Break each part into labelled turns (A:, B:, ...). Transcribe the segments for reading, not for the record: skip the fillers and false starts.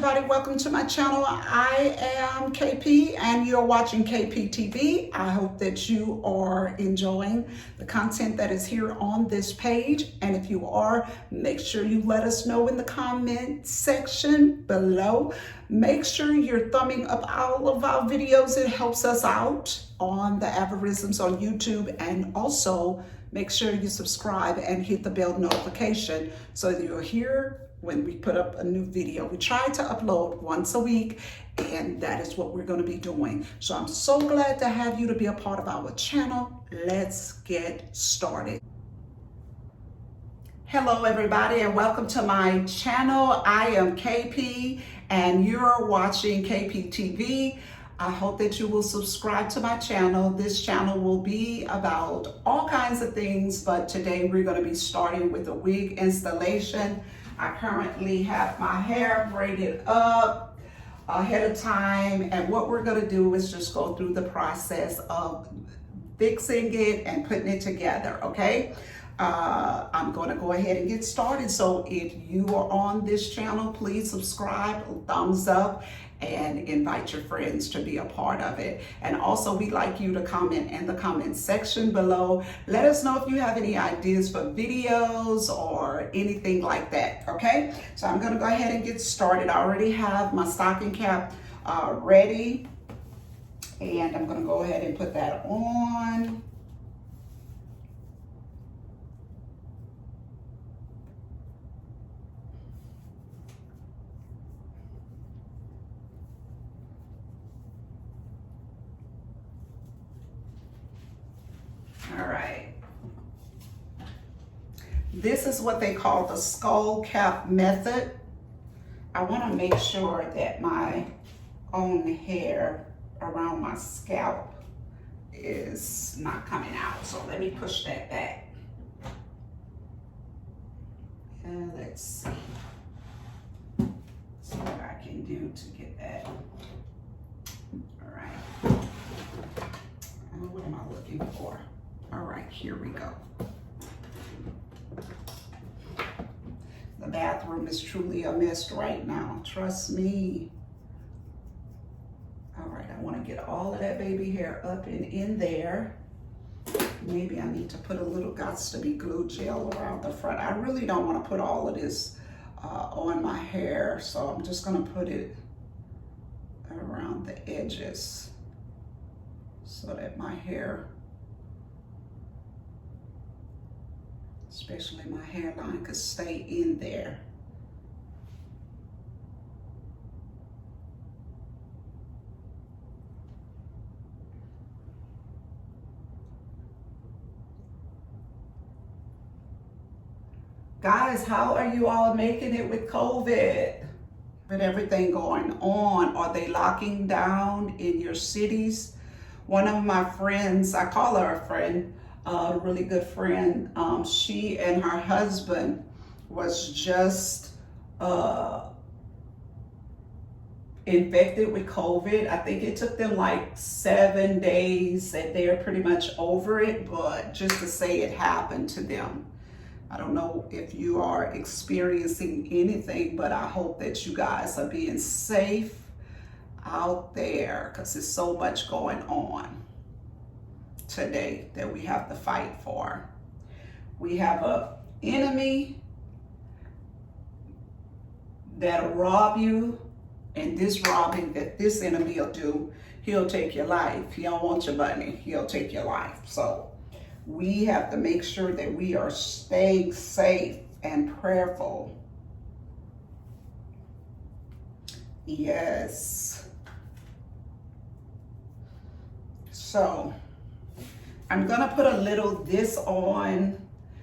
A: everybody, welcome to my channel. I am KP and you're watching KP TV. I hope that you are enjoying the content that is here on this page. And if you are, make sure you let us know in the comment section below. Make sure you're thumbing up all of our videos. It helps us out on the algorithms on YouTube, and also make sure you subscribe and hit the bell notification so that you'll hear when we put up a new video. We try to upload once a week, and that is what we're going to be doing. So I'm so glad to have you to be a part of our channel. Let's get started. Hello everybody, and welcome to my channel. I am KP and you're watching KP TV. I hope that you will subscribe to my channel. This channel will be about all kinds of things, but today we're going to be starting with a wig installation. I currently have my hair braided up ahead of time, and what we're going to do is just go through the process of fixing it and putting it together, okay? I'm going to go ahead and get started. So if you are on this channel, please subscribe, thumbs up, and invite your friends to be a part of it. And also, we'd like you to comment in the comment section below. Let us know if you have any ideas for videos or anything like that, okay? So I'm going to go ahead and get started. I already have my stocking cap ready, and I'm going to go ahead and put that on. All right. This is what they call the skull cap method. I want to make sure that my own hair around my scalp is not coming out. So let me push that back. And let's see what I can do to get that. All right. What am I looking for? All right, here we go. The bathroom is truly a mess right now. Trust me. All right, I want to get all of that baby hair up and in there. Maybe I need to put a little Gots to Be glue gel around the front. I really don't want to put all of this on my hair, so I'm just going to put it around the edges so that my hair, especially my hairline, could stay in there. Guys, how are you all making it with COVID? With everything going on, are they locking down in your cities? One of my friends, I call her a friend, a really good friend, she and her husband was just infected with COVID. I think it took them like 7 days, and they're pretty much over it, but just to say it happened to them. I don't know if you are experiencing anything, but I hope that you guys are being safe out there, because there's so much going on today that we have to fight for. We have an enemy that'll rob you, and this robbing that this enemy will do, he'll take your life. He don't want your money, he'll take your life. So we have to make sure that we are staying safe and prayerful. Yes. So I'm gonna put a little this on.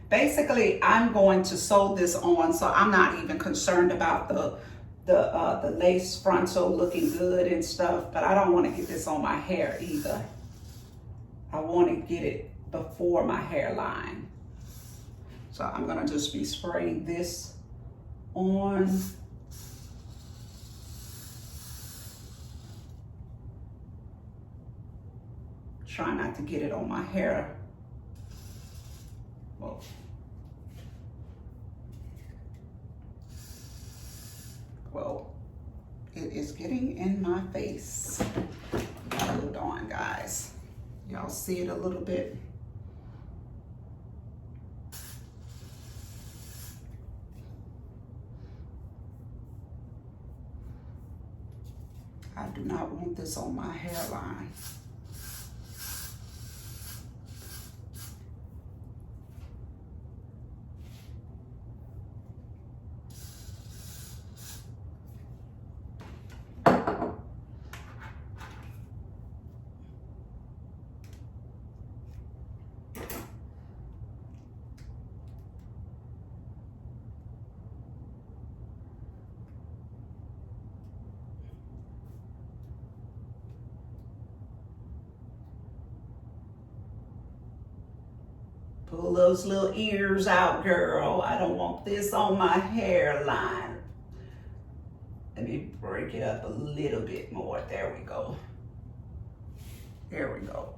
A: Basically, I'm going to sew this on, so I'm not even concerned about the lace frontal looking good and stuff, but I don't want to get this on my hair either. I want to get it before my hairline. So I'm gonna just be spraying this on. Try not to get it on my hair. Well, It is getting in my face. Hold on, guys. Y'all see it a little bit? I do not want this on my hairline. Pull those little ears out, girl. I don't want this on my hairline. Let me break it up a little bit more. There we go. There we go.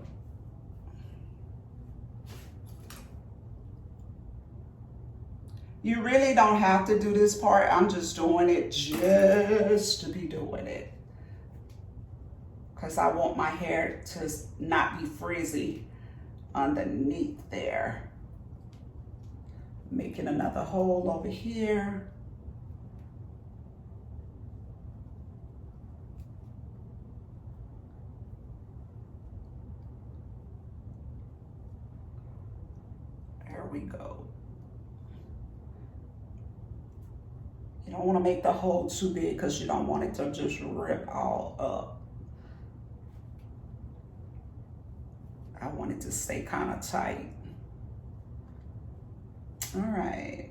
A: You really don't have to do this part. I'm just doing it just to be doing it. Because I want my hair to not be frizzy underneath there. Making another hole over here. There we go. You don't want to make the hole too big because you don't want it to just rip all up. I want it to stay kind of tight. All right.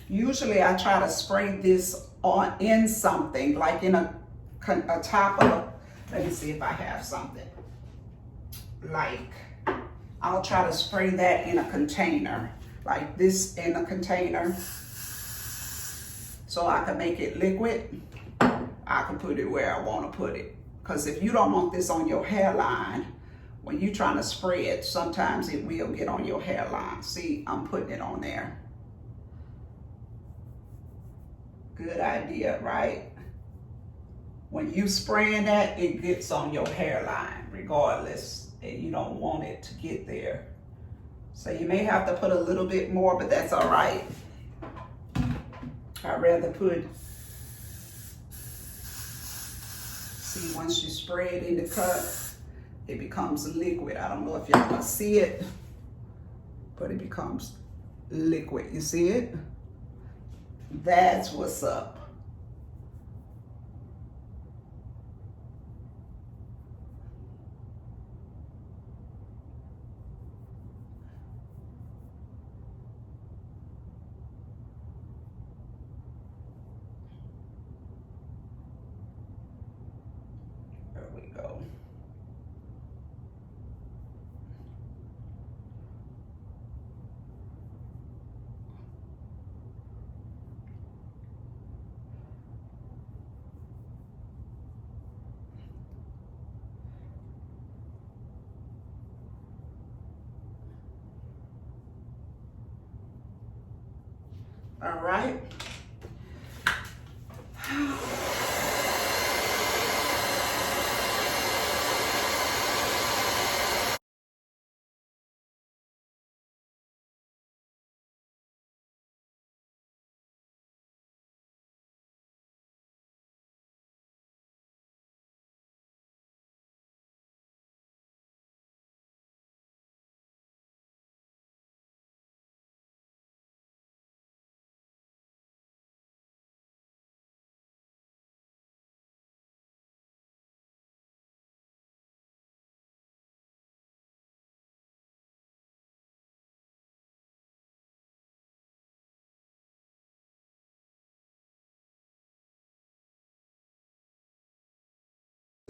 A: Usually I try to spray this in something, like in a top of, let me see if I have something. Like, I'll try to spray that in a container, like this in a container. So I can make it liquid. I can put it where I want to put it. Because if you don't want this on your hairline, when you're trying to spray it, sometimes it will get on your hairline. See, I'm putting it on there. Good idea, right? When you spraying that, it gets on your hairline regardless, and you don't want it to get there. So you may have to put a little bit more, but that's all right. I'd rather put, see, once you spray it in the cup, it becomes liquid. I don't know if y'all can see it, but it becomes liquid. You see it? That's what's up. There we go. All right.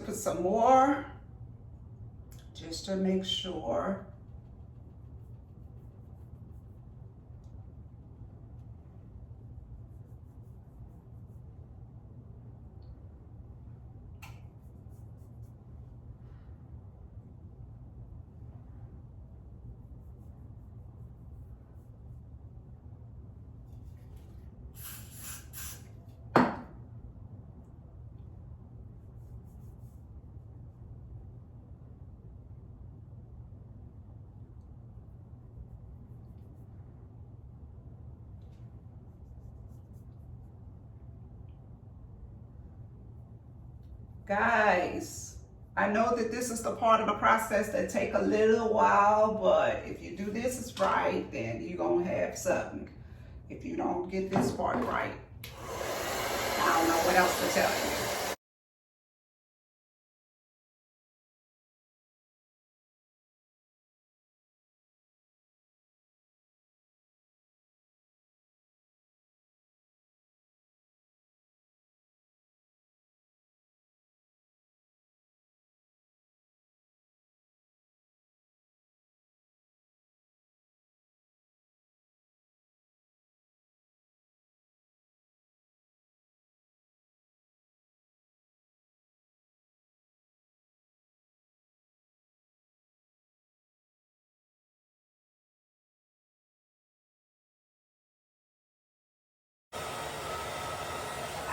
A: Put some more just to make sure. Guys, I know that this is the part of the process that take a little while, but if you do this right, then you're gonna have something. If you don't get this part right, I don't know what else to tell you.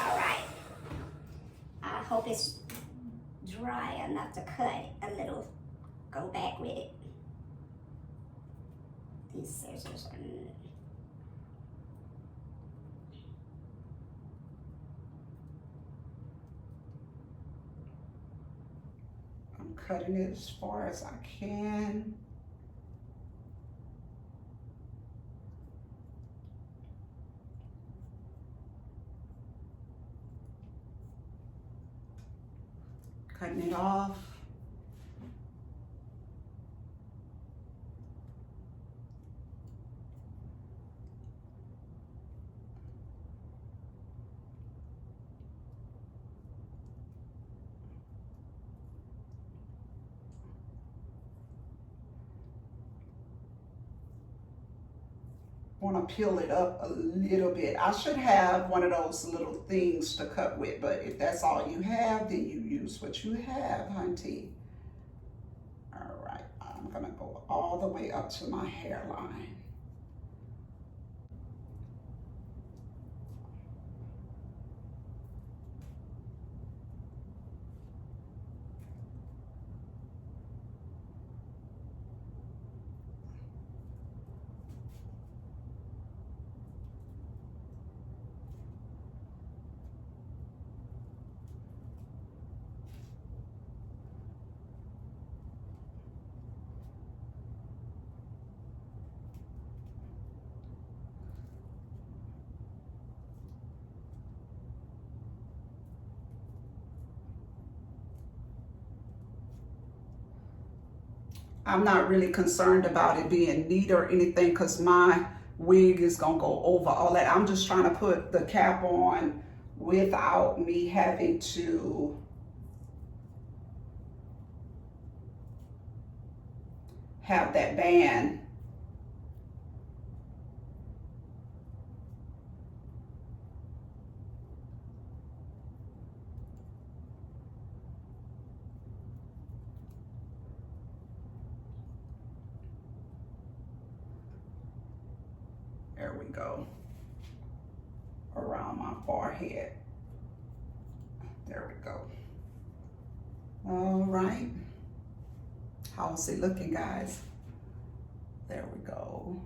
B: All right. I hope it's dry enough to cut a little. Go back with it. These scissors are.
A: I'm cutting it as far as I can. Cutting it off. Want to peel it up a little bit. I should have one of those little things to cut with, but if that's all you have, then you use what you have, hunty. All right, I'm gonna go all the way up to my hairline. I'm not really concerned about it being neat or anything because my wig is gonna go over all that. I'm just trying to put the cap on without me having to have that band. There we go. Around my forehead. There we go. All right. How's it looking, guys? There we go.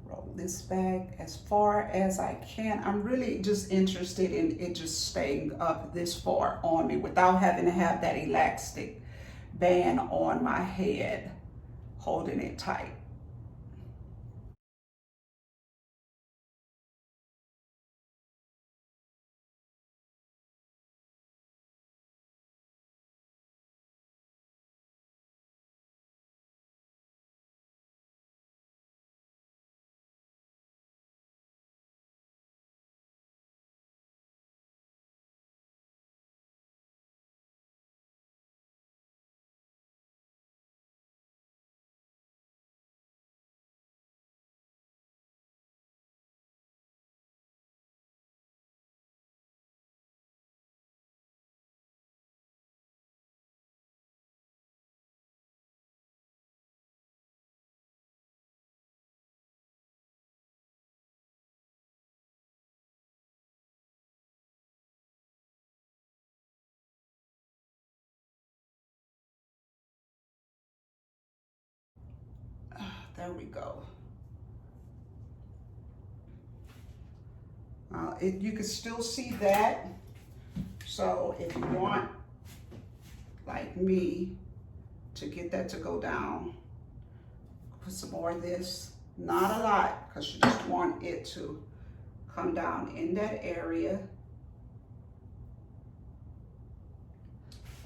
A: Roll this back as far as I can. I'm really just interested in it just staying up this far on me without having to have that elastic band on my head, holding it tight. There we go. You can still see that, So if you want, like me, to get that to go down, put some more of this. Not a lot, because you just want it to come down in that area.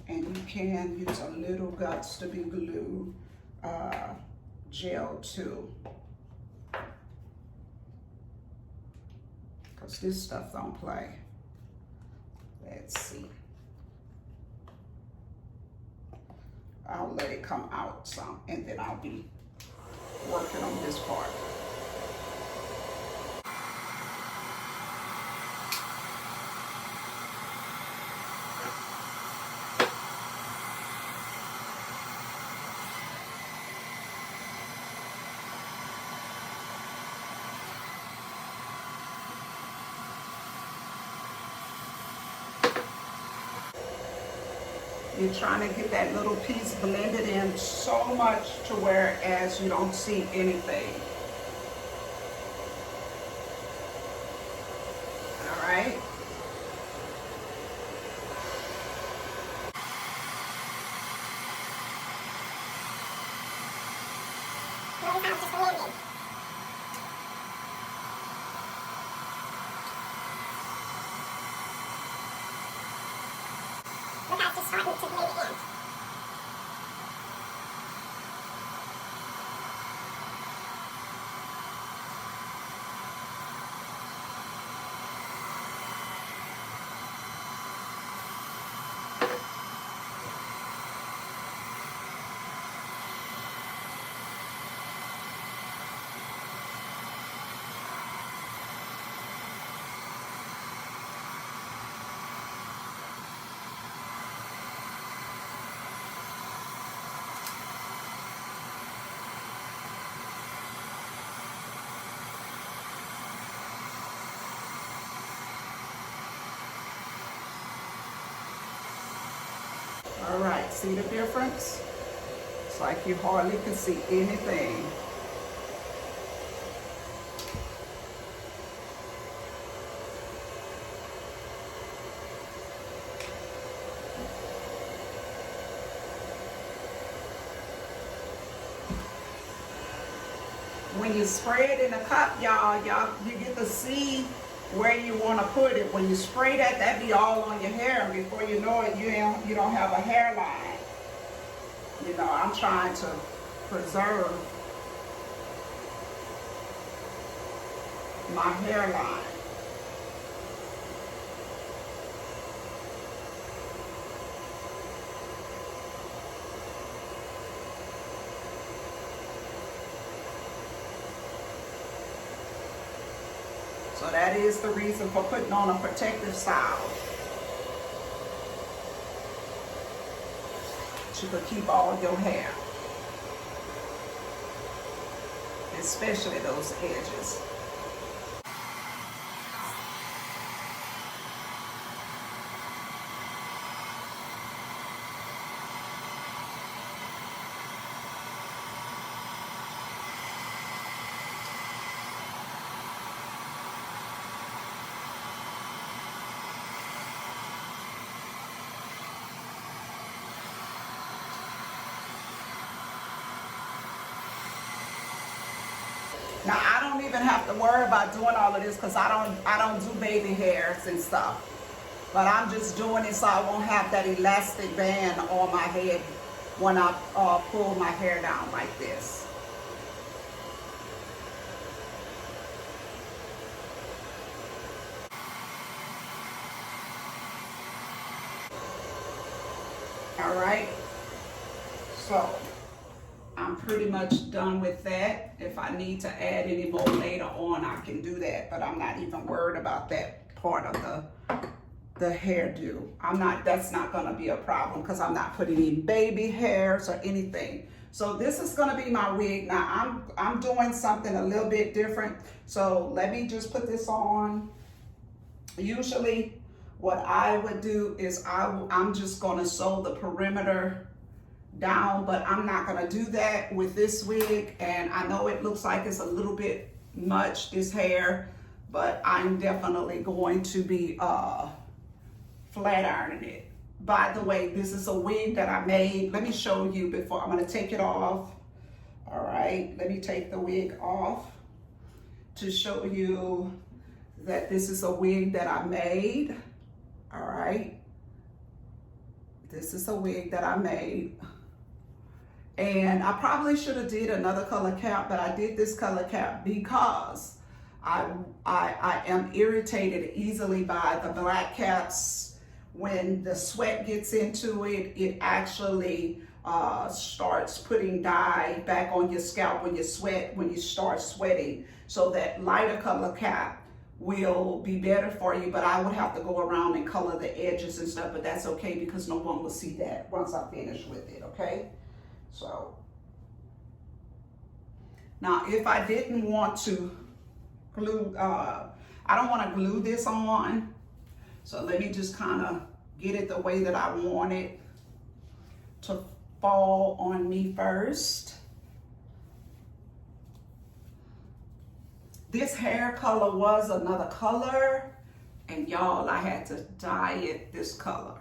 A: And you can use a little Guts to be glue gel too. Because this stuff don't play. Let's see. I'll let it come out some, and then I'll be working on this part. You're trying to get that little piece blended in so much to where as you don't see anything. All right.
B: Look how it's just starting to blend it in.
A: All right, see the difference? It's like you hardly can see anything. When you spray it in a cup, y'all, you get to see where you want to put it. When you spray that, that be all on your hair, and before you know it, you don't have a hairline. You know, I'm trying to preserve my hairline. So that is the reason for putting on a protective style. You could keep all your hair, especially those edges. Now I don't even have to worry about doing all of this because I don't do baby hairs and stuff. But I'm just doing it so I won't have that elastic band on my head when I pull my hair down like this. All right, so I'm pretty much done with that. If I need to add any more later on, I can do that, but I'm not even worried about that part of the hairdo. That's not gonna be a problem because I'm not putting any baby hairs or anything. So this is gonna be my wig. Now I'm doing something a little bit different. So let me just put this on. Usually what I would do is I'm just gonna sew the perimeter down, but I'm not gonna do that with this wig. And I know it looks like it's a little bit much, this hair, but I'm definitely going to be flat ironing it. By the way, this is a wig that I made. Let me show you before. I'm going to take it off. All right, let me take the wig off to show you that this is a wig that I made. All right, this is a wig that I made. And I probably should have did another color cap, but I did this color cap because I am irritated easily by the black caps. When the sweat gets into it, it actually starts putting dye back on your scalp when you start sweating. So that lighter color cap will be better for you, but I would have to go around and color the edges and stuff, but that's okay because no one will see that once I finish with it, okay? So, now if I didn't want to glue, I don't want to glue this on, so let me just kind of get it the way that I want it to fall on me first. This hair color was another color, and y'all, I had to dye it this color.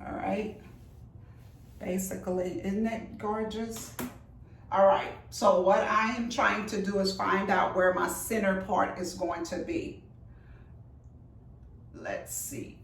A: All right. Basically, isn't that gorgeous? All right, so what I am trying to do is find out where my center part is going to be. Let's see.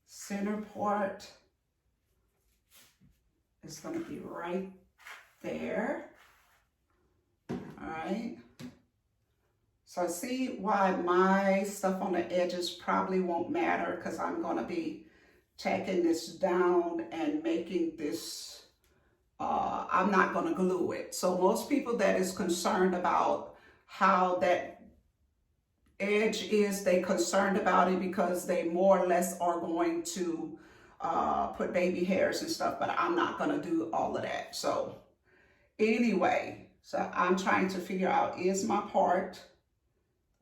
A: Center part is going to be right there. All right. So see why my stuff on the edges probably won't matter, because I'm going to be tacking this down and making this, I'm not going to glue it. So most people that is concerned about how that edge is, they concerned about it because they more or less are going to put baby hairs and stuff, but I'm not going to do all of that. So anyway, so I'm trying to figure out, is my part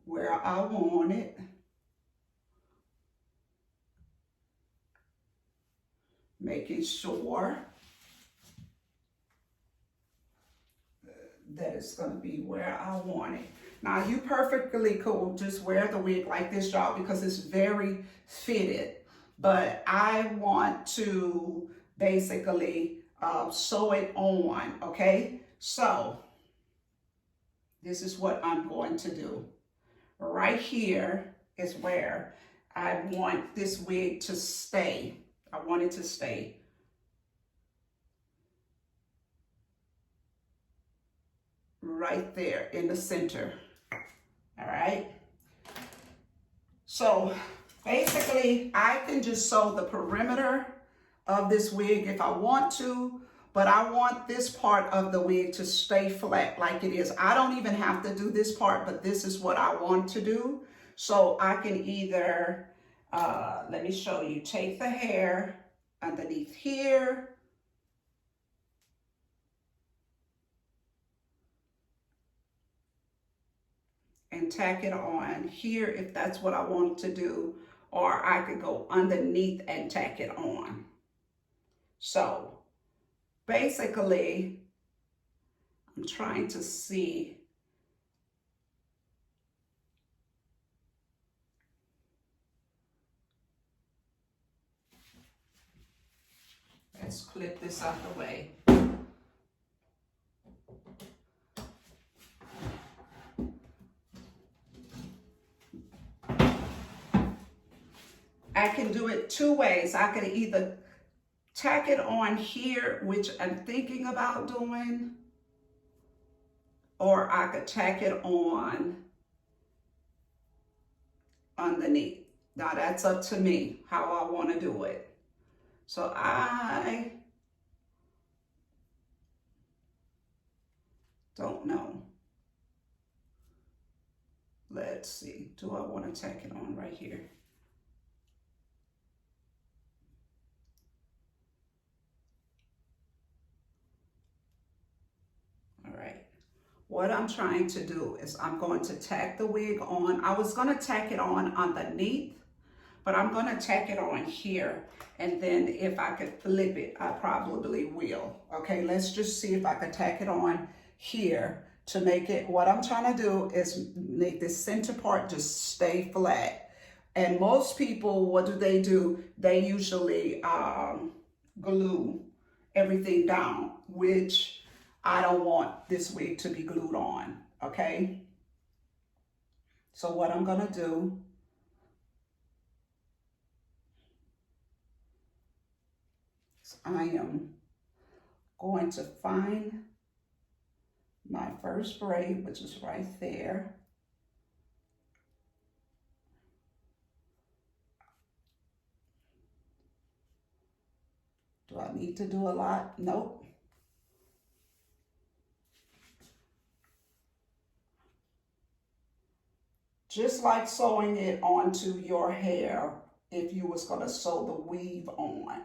A: where I want it? Making sure that it's going to be where I want it. Now, you perfectly could just wear the wig like this, y'all, because it's very fitted. But I want to basically sew it on, okay? So, this is what I'm going to do. Right here is where I want this wig to stay. I want it to stay. Right there in the center. All right. So basically, I can just sew the perimeter of this wig if I want to, but I want this part of the wig to stay flat like it is. I don't even have to do this part, but this is what I want to do. So I can either, let me show you, take the hair underneath here, and tack it on here if that's what I want to do, or I could go underneath and tack it on. So basically, I'm trying to see. Let's clip this out the way. I can do it two ways. I can either tack it on here, which I'm thinking about doing, or I could tack it on underneath. Now that's up to me how I want to do it. So I don't know. Let's see. Do I want to tack it on right here? what I'm trying to do is I'm going to tack the wig on. I was going to tack it on underneath, but I'm going to tack it on here. And then if I could flip it, I probably will. Okay, let's just see if I can tack it on here to make it. What I'm trying to do is make this center part just stay flat. And most people, what do? They usually glue everything down, which I don't want this wig to be glued on, okay? So what I'm gonna do, is I am going to find my first braid, which is right there. Do I need to do a lot? Nope. Just like sewing it onto your hair if you was gonna sew the weave on.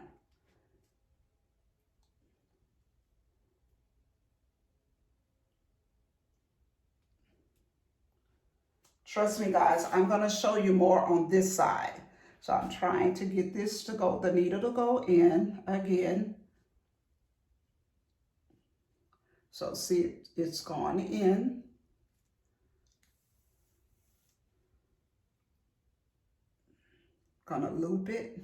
A: Trust me guys, I'm gonna show you more on this side. So I'm trying to get this to go, the needle to go in again. So see, it's gone in. Gonna loop it.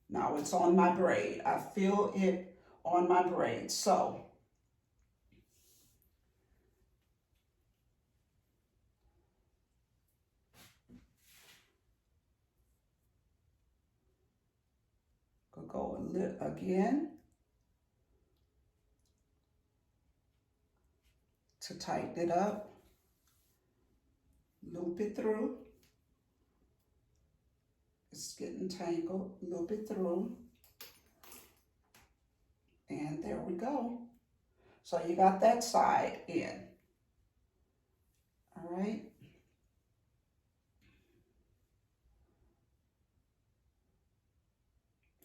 A: Now it's on my braid. I feel it on my braid. So could go a little again to tighten it up. Loop it through. It's getting tangled. Loop it through. And there we go. So you got that side in. All right.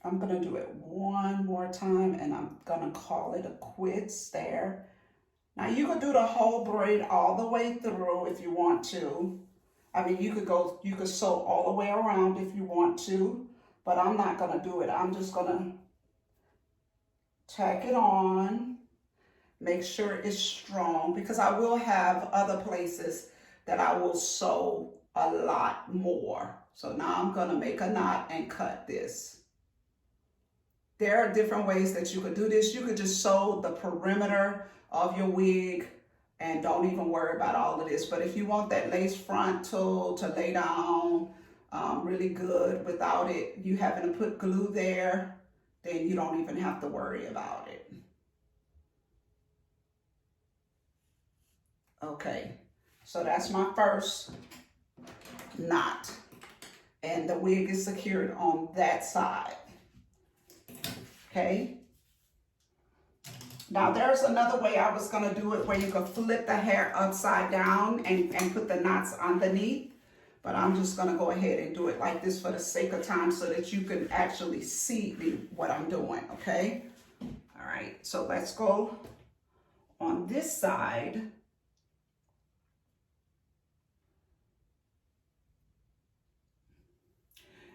A: I'm gonna do it one more time and I'm gonna call it a quits there. Now you could do the whole braid all the way through if you want to. I mean, you could sew all the way around if you want to, but I'm not gonna do it. I'm just gonna tack it on, make sure it's strong, because I will have other places that I will sew a lot more. So now I'm gonna make a knot and cut this. There are different ways that you could do this. You could just sew the perimeter of your wig and don't even worry about all of this. But if you want that lace frontal to lay down really good without it, you having to put glue there, then you don't even have to worry about it. Okay, so that's my first knot. And the wig is secured on that side. Okay. Now there's another way I was gonna do it where you could flip the hair upside down and put the knots underneath. But I'm just gonna go ahead and do it like this for the sake of time so that you can actually see what I'm doing, okay? All right, so let's go on this side.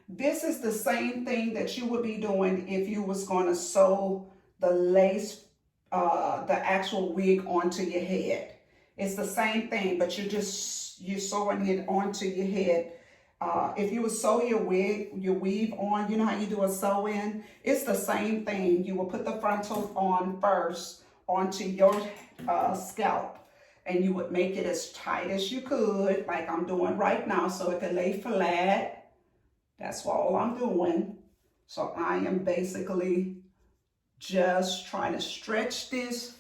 A: This is the same thing that you would be doing if you was going to sew the lace, the actual wig onto your head. It's the same thing, but you're sewing it onto your head. If you would sew your weave on, you know how you do a sew in? It's the same thing. You will put the frontal on first onto your scalp, and you would make it as tight as you could, like I'm doing right now, so it can lay flat. That's all I'm doing. So I am basically just trying to stretch this,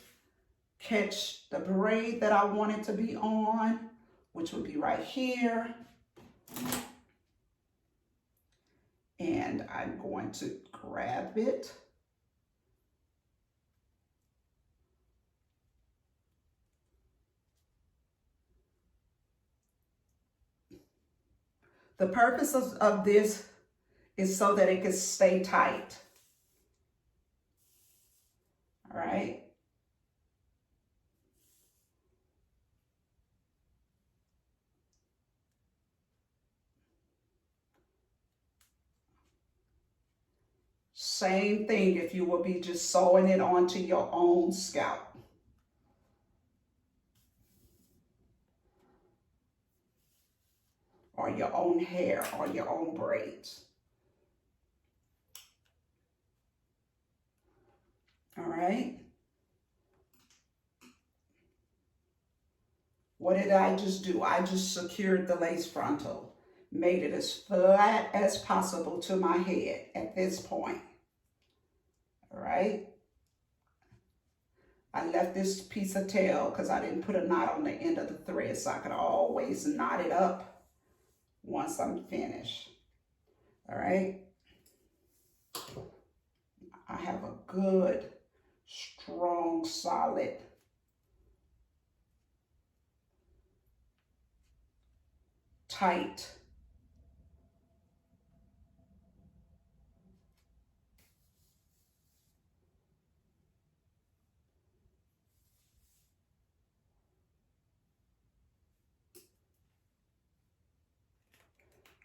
A: catch the braid that I want it to be on, which would be right here. And I'm going to grab it. The purpose of this is so that it can stay tight. All right. Same thing if you will be just sewing it onto your own scalp. Or your own hair or your own braids. All right. What did I just do? I just secured the lace frontal, made it as flat as possible to my head at this point. All right. I left this piece of tail because I didn't put a knot on the end of the thread, so I could always knot it up once I'm finished. All right. I have a good, strong, solid tight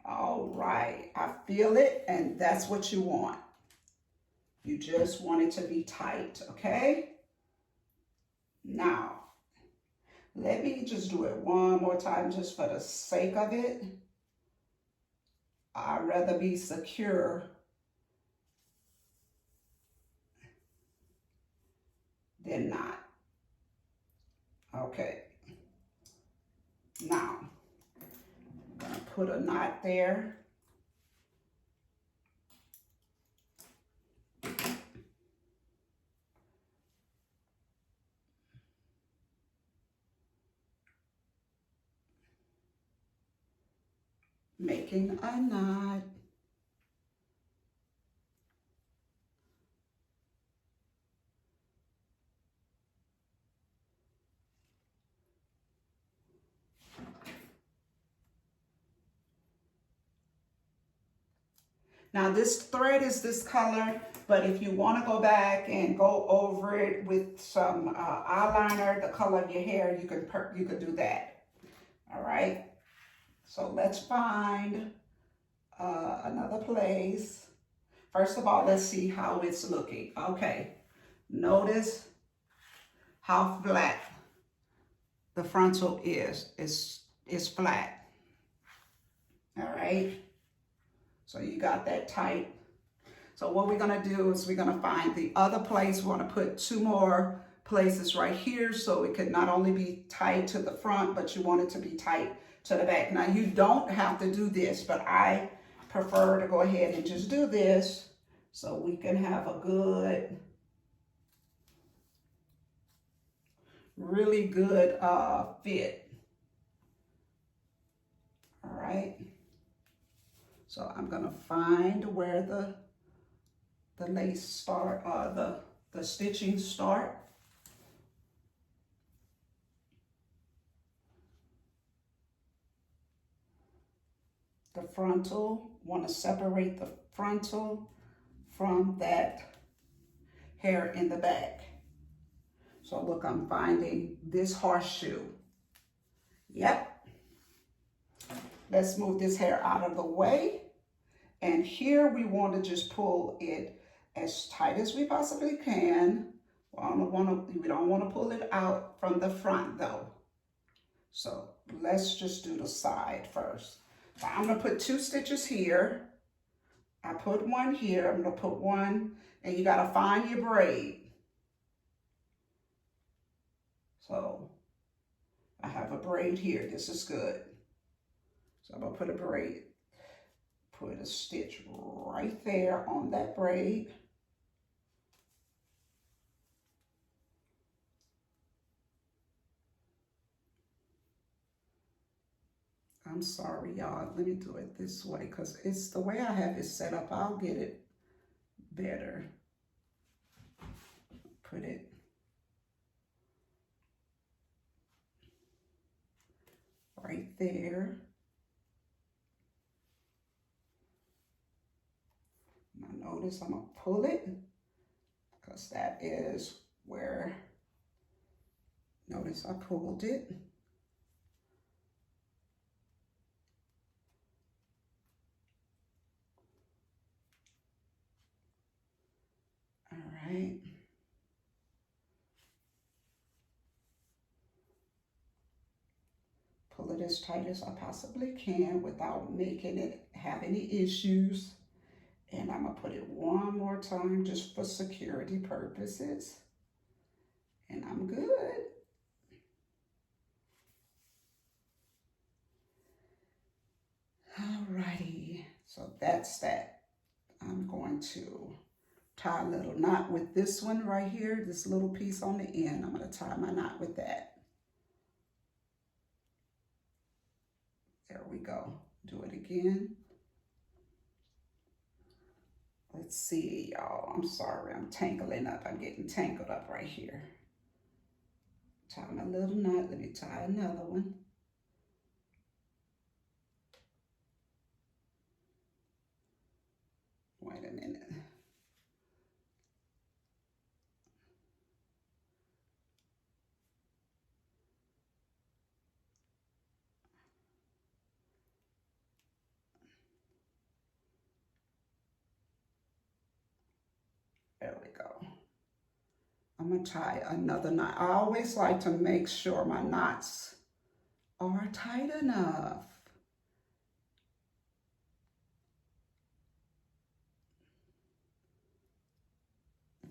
A: all right, I feel it, and that's what you want. You just want it to be tight, okay? Now, let me just do it one more time just for the sake of it. I'd rather be secure than not. Okay. Now, I'm gonna put a knot there. Making a knot. Now this thread is this color, but if you want to go back and go over it with some eyeliner, the color of your hair, you can do that. All right. So let's find another place. First of all, let's see how it's looking. Okay. Notice how flat the frontal is. It's flat. All right. So you got that tight. So what we're gonna do is we're gonna find the other place. We're gonna put two more places right here so it could not only be tight to the front, but you want it to be tight to the back. Now you don't have to do this, but I prefer to go ahead and just do this so we can have a good, really good fit. All right. So I'm gonna find where the lace start, the stitching start. The frontal, want to separate the frontal from that hair in the back. So look, I'm finding this horseshoe. Yep. Let's move this hair out of the way. And here we want to just pull it as tight as we possibly can. We don't want to pull it out from the front though. So let's just do the side first. So I'm going to put 2 stitches here. I put one here. I'm going to put one, and you got to find your braid. So I have a braid here. This is good. So I'm going to put a braid, put a stitch right there on that braid. I'm sorry, y'all. Let me do it this way because it's the way I have it set up. I'll get it better. Put it right there. Now notice I'm going to pull it because that is where, notice I pulled it. All right. Pull it as tight as I possibly can without making it have any issues. And I'm gonna put it one more time just for security purposes. And I'm good. Alrighty, so that's that. I'm going to tie a little knot with this one right here, this little piece on the end. I'm gonna tie my knot with that. There we go. Do it again. Let's see, y'all. I'm sorry, I'm tangling up. I'm getting tangled up right here. Tie my little knot. Let me tie another one. Wait a minute. There we go. I'm gonna tie another knot. I always like to make sure my knots are tight enough.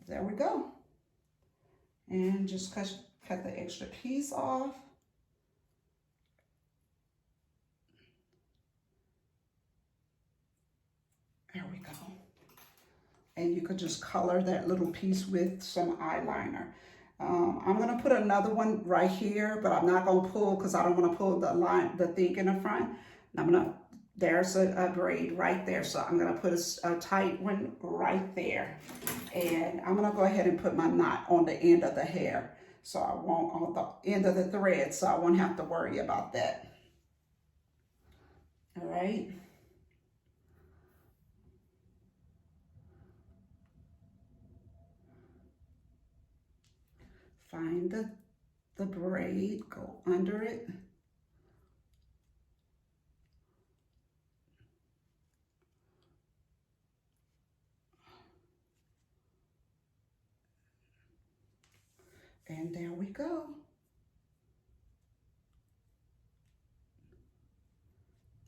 A: There we go. And just cut the extra piece off. There we go. And you could just color that little piece with some eyeliner. I'm gonna put another one right here, but I'm not gonna pull because I don't wanna pull the thing in the front. There's a braid right there. So I'm gonna put a tight one right there. And I'm gonna go ahead and put my knot on the end of the hair. So I won't, on the end of the thread, so I won't have to worry about that. All right. Find the braid, go under it. And there we go.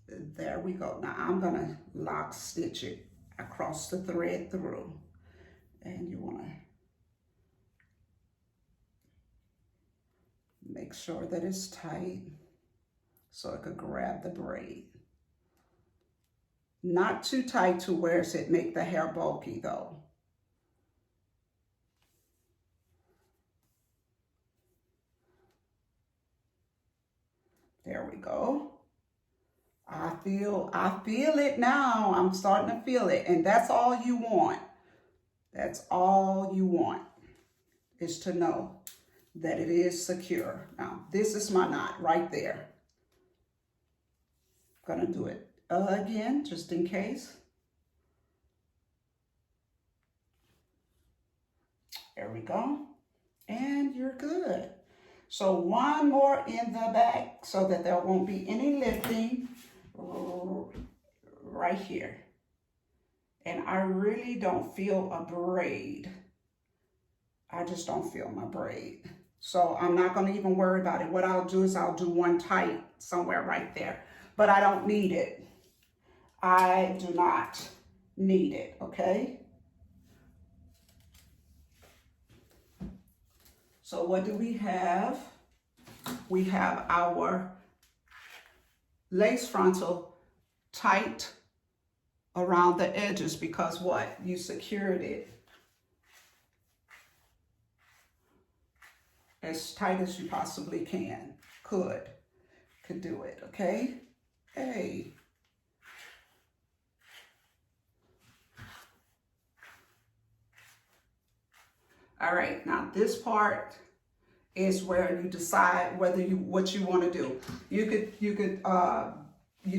A: There we go. Now I'm gonna lock stitch it across the thread through. And you wanna make sure that it's tight so it could grab the braid. Not too tight to where it make the hair bulky though. There we go. I feel it now. I'm starting to feel it. And that's all you want. That's all you want, is to know that it is secure. Now, this is my knot right there. I'm gonna do it again, just in case. There we go. And you're good. So one more in the back so that there won't be any lifting right here. And I really don't feel a braid. I just don't feel my braid. So I'm not gonna even worry about it. What I'll do is I'll do one tight somewhere right there, but I don't need it. I do not need it, okay? So what do we have? We have our lace frontal tight around the edges because what? You secured it as tight as you possibly can. Could do it, okay? Hey. All right, now this part is where you decide whether what you want to do. You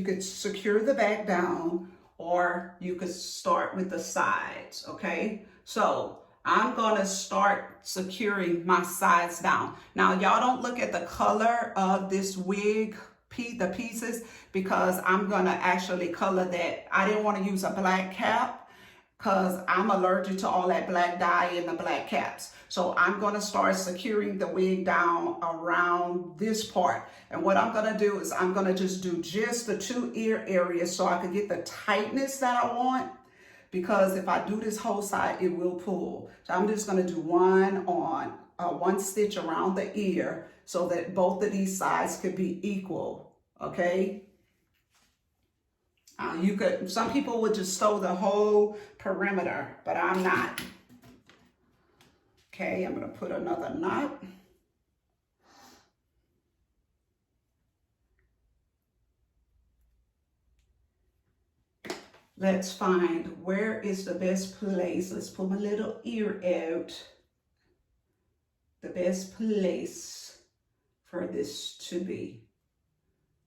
A: could secure the back down, or you could start with the sides. Okay, so I'm going to start securing my sides down. Now, y'all don't look at the color of this wig, the pieces, because I'm going to actually color that. I didn't want to use a black cap because I'm allergic to all that black dye in the black caps. So I'm going to start securing the wig down around this part. And what I'm going to do is I'm going to just do just the 2 ear areas so I can get the tightness that I want. Because if I do this whole side, it will pull. So I'm just going to do one stitch around the ear so that both of these sides could be equal. Okay. Some people would just sew the whole perimeter, but I'm not. Okay, I'm going to put another knot. Let's find where is the best place. Let's pull my little ear out. The best place for this to be.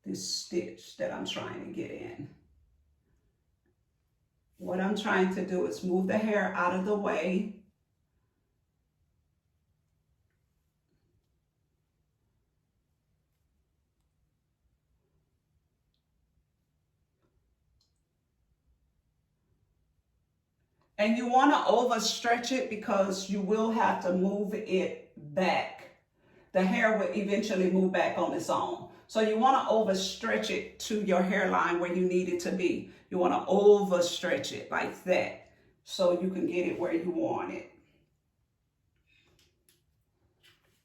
A: This stitch that I'm trying to get in. What I'm trying to do is move the hair out of the way. And you want to overstretch it because you will have to move it back. The hair will eventually move back on its own. So you want to overstretch it to your hairline where you need it to be. You want to overstretch it like that so you can get it where you want it.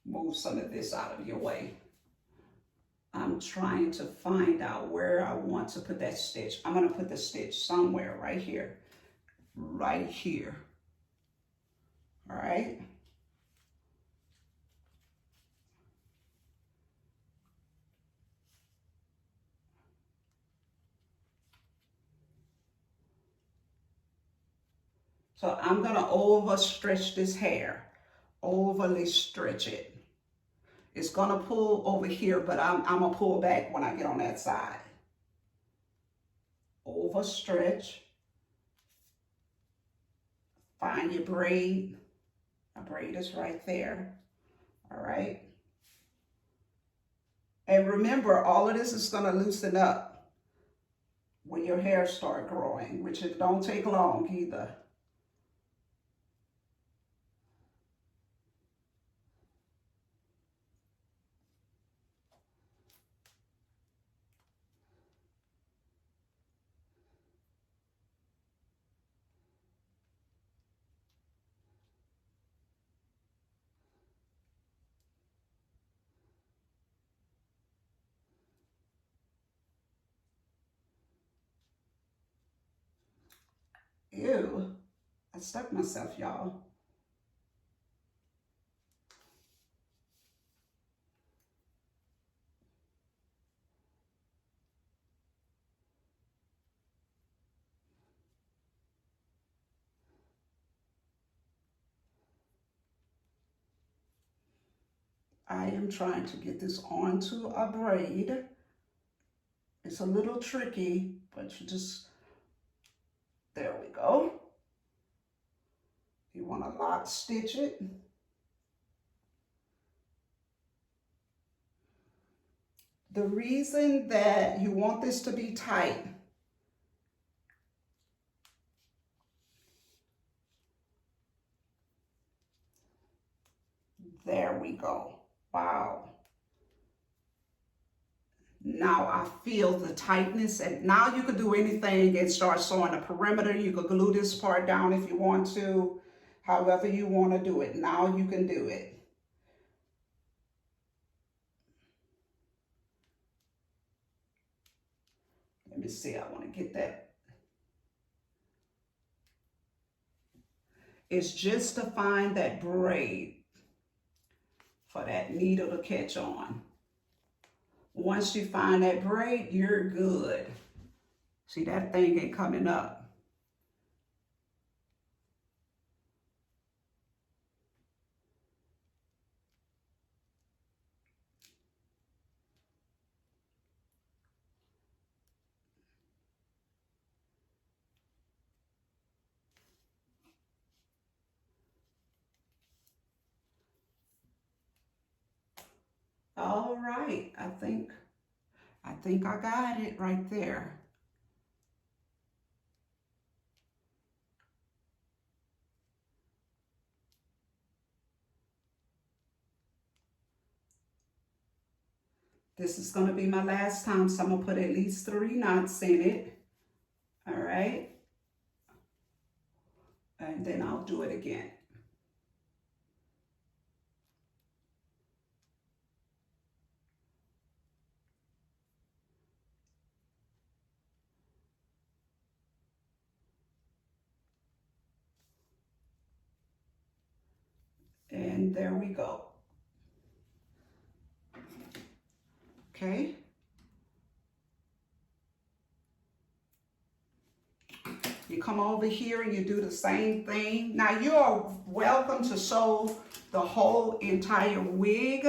A: Move some of this out of your way. I'm trying to find out where I want to put that stitch. I'm going to put the stitch somewhere right here. Right here. All right. So I'm going to overstretch this hair. Overly stretch it. It's going to pull over here, but I'm going to pull back when I get on that side. Overstretch. Find your braid. My braid is right there. All right. And remember, all of this is going to loosen up when your hair start growing, which it don't take long either. Ew, I stuck myself, y'all. I am trying to get this onto a braid. It's a little tricky, but you just, there we go. You want to lock stitch it. The reason that you want this to be tight there we go. Wow. Now I feel the tightness, and now you could do anything and start sewing a perimeter. You could glue this part down if you want to, however you want to do it. Now you can do it. Let me see, I want to get that. It's just to find that braid for that needle to catch on. Once you find that braid, you're good. See, that thing ain't coming up. All right, I think I got it right there. This is going to be my last time, so I'm going to put at least 3 knots in it. All right. And then I'll do it again. And there we go. Okay. You come over here and you do the same thing. Now you are welcome to sew the whole entire wig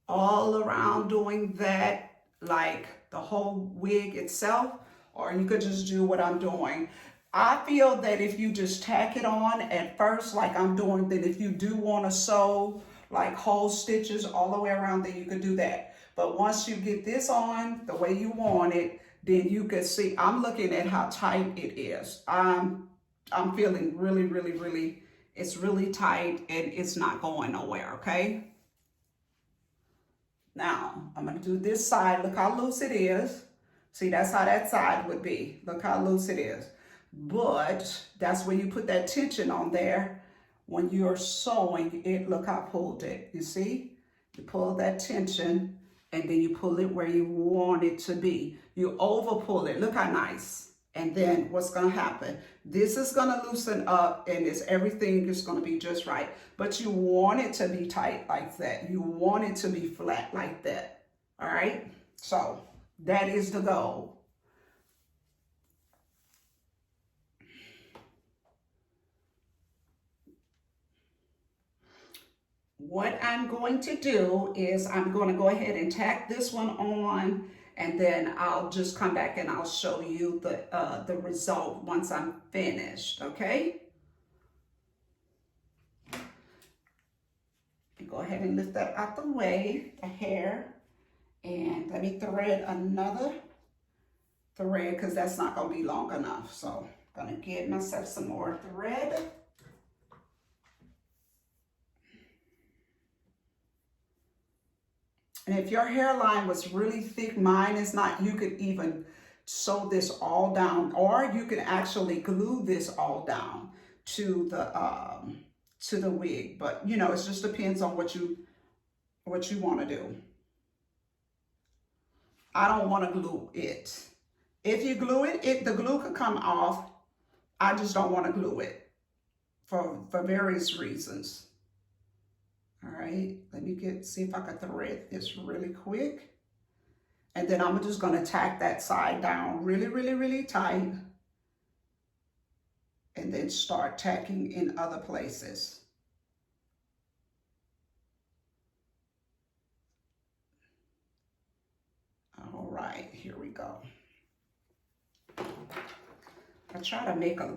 A: all around, doing that, like the whole wig itself, or you could just do what I'm doing. I feel that if you just tack it on at first, like I'm doing, then if you do want to sew like whole stitches all the way around, then you could do that. But once you get this on the way you want it, then you can see, I'm looking at how tight it is. I'm feeling really, really, really, it's really tight and it's not going nowhere, okay? Now, I'm going to do this side. Look how loose it is. See, that's how that side would be. Look how loose it is. But that's when you put that tension on there. When you're sewing it, look how I pulled it. You see? You pull that tension and then you pull it where you want it to be. You over pull it. Look how nice. And then what's going to happen? This is going to loosen up and everything is going to be just right. But you want it to be tight like that. You want it to be flat like that. All right? So that is the goal. What I'm going to do is I'm going to go ahead and tack this one on, and then I'll just come back and I'll show you the result once I'm finished, okay? Go ahead and lift that out the way, the hair, and let me thread another thread because that's not going to be long enough. So I'm going to get myself some more thread. And if your hairline was really thick, mine is not, you could even sew this all down, or you can actually glue this all down to the wig. But you know, it just depends on what you want to do. I don't want to glue it. If you glue it, the glue could come off. I just don't want to glue it for various reasons. All right, let me see if I can thread this really quick. And then I'm just going to tack that side down really, really, really tight. And then start tacking in other places. All right, here we go. I try to make a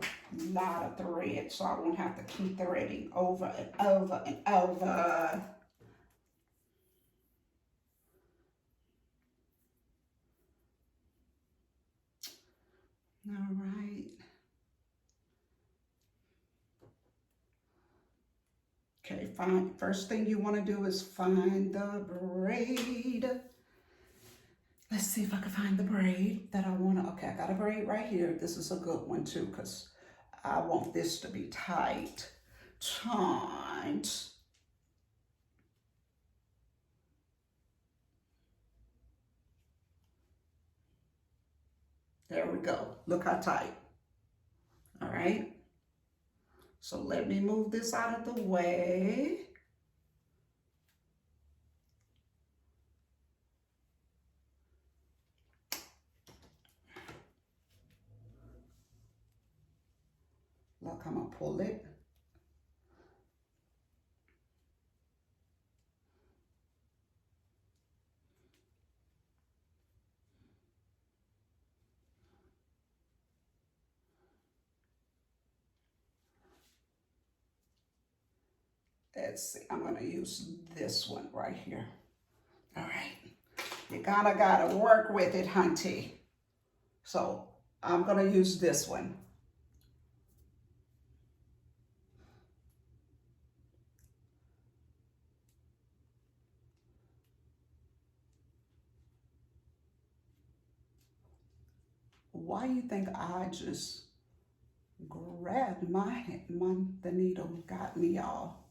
A: lot of thread so I won't have to keep threading over and over and over. All right. Okay, fine. First thing you want to do is find the braid. Let's see if I can find the braid that I want to. Okay, I got a braid right here. This is a good one too because I want this to be tight. Tight. There we go. Look how tight. All right. So let me move this out of the way. Look, I'm gonna pull it. Let's see, I'm gonna use this one right here. All right. You kinda gotta work with it, hunty. So I'm gonna use this one. Why you think I just grabbed the needle got me all?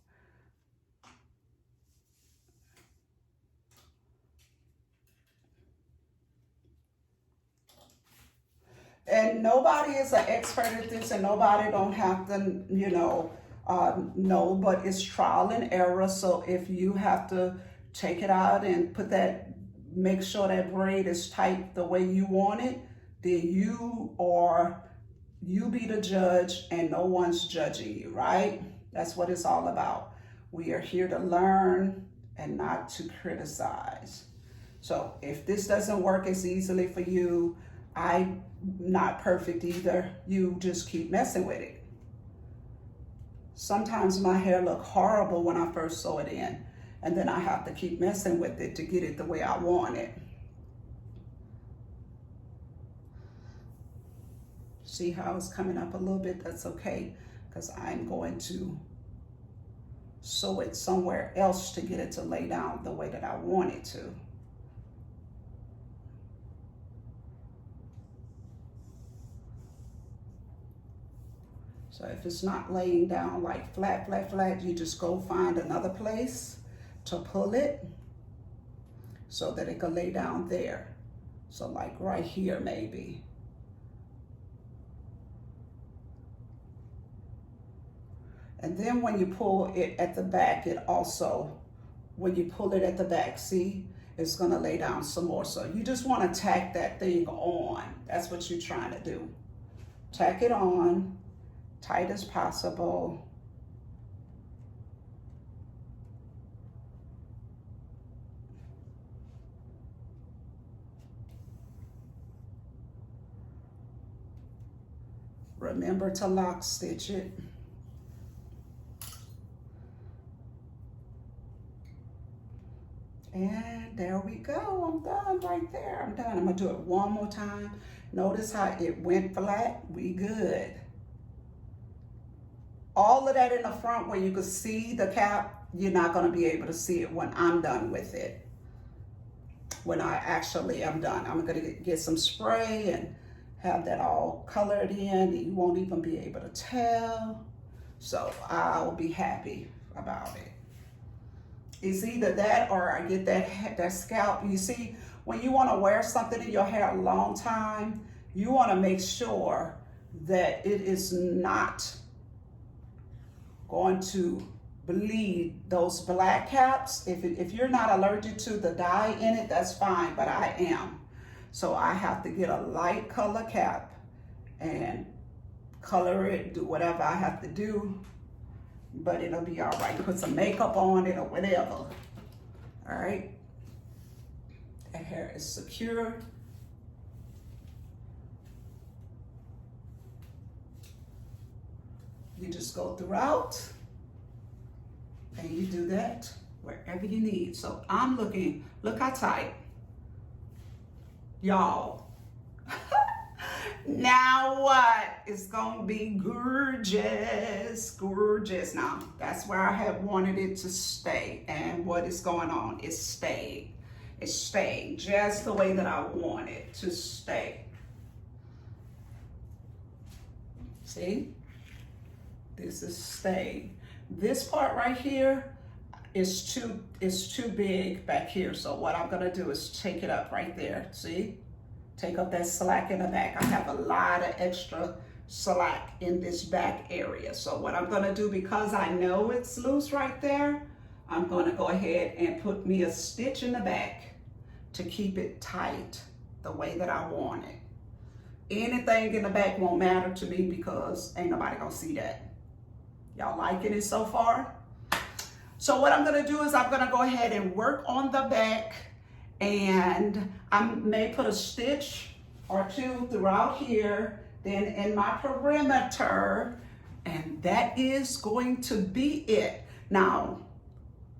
A: And nobody is an expert at this, and nobody don't have to, know, but it's trial and error. So if you have to take it out and make sure that braid is tight the way you want it, then you be the judge and no one's judging you, right? That's what it's all about. We are here to learn and not to criticize. So if this doesn't work as easily for you, I'm not perfect either. You just keep messing with it. Sometimes my hair looked horrible when I first sew it in, and then I have to keep messing with it to get it the way I want it. See how it's coming up a little bit? That's okay, because I'm going to sew it somewhere else to get it to lay down the way that I want it to. So if it's not laying down like flat, flat, flat, you just go find another place to pull it so that it can lay down there. So like right here maybe. And then when you pull it at the back, when you pull it at the back, see, it's gonna lay down some more. So you just wanna tack that thing on. That's what you're trying to do. Tack it on, tight as possible. Remember to lock stitch it. And there we go. I'm done right there. I'm done. I'm gonna do it one more time. Notice how it went flat. We good. All of that in the front where you can see the cap, you're not gonna be able to see it when I'm done with it. When I actually am done, I'm gonna get some spray and have that all colored in, and you won't even be able to tell. So I'll be happy about it. It's either that or I get that scalp. You see, when you want to wear something in your hair a long time, you want to make sure that it is not going to bleed those black caps. If you're not allergic to the dye in it, that's fine, but I am. So I have to get a light color cap and color it, do whatever I have to do, but it'll be all right. Put some makeup on it or whatever. All right. That hair is secure. You just go throughout and you do that wherever you need. So I'm looking, look how tight. Y'all. Now what? It's gonna be gorgeous, gorgeous. Now, that's where I had wanted it to stay. And what is going on? It's staying. It's staying just the way that I want it to stay. See? This is staying. This part right here is too big back here. So what I'm gonna do is take it up right there. See? Take up that slack in the back. I have a lot of extra slack in this back area. So what I'm gonna do, because I know it's loose right there, I'm gonna go ahead and put me a stitch in the back to keep it tight the way that I want it. Anything in the back won't matter to me because ain't nobody gonna see that. Y'all liking it so far? So what I'm gonna do is I'm gonna go ahead and work on the back, and I may put a stitch or two throughout here, then in my perimeter, and that is going to be it. Now,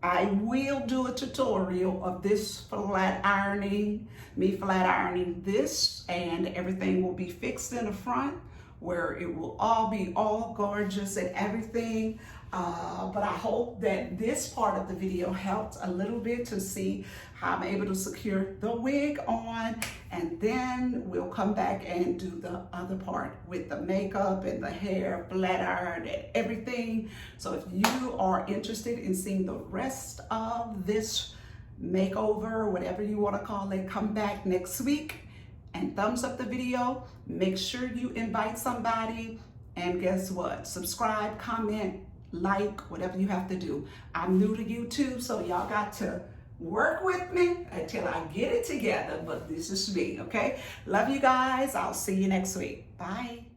A: I will do a tutorial of this flat ironing, me flat ironing this, and everything will be fixed in the front where it will all be all gorgeous and everything. But I hope that this part of the video helped a little bit to see how I'm able to secure the wig on, and then we'll come back and do the other part with the makeup and the hair, flat iron and everything. So if you are interested in seeing the rest of this makeover, whatever you want to call it, come back next week and thumbs up the video. Make sure you invite somebody, and guess what? Subscribe, comment, like, whatever you have to do. I'm new to YouTube, so y'all got to work with me until I get it together, but this is me, okay? Love you guys. I'll see you next week. Bye.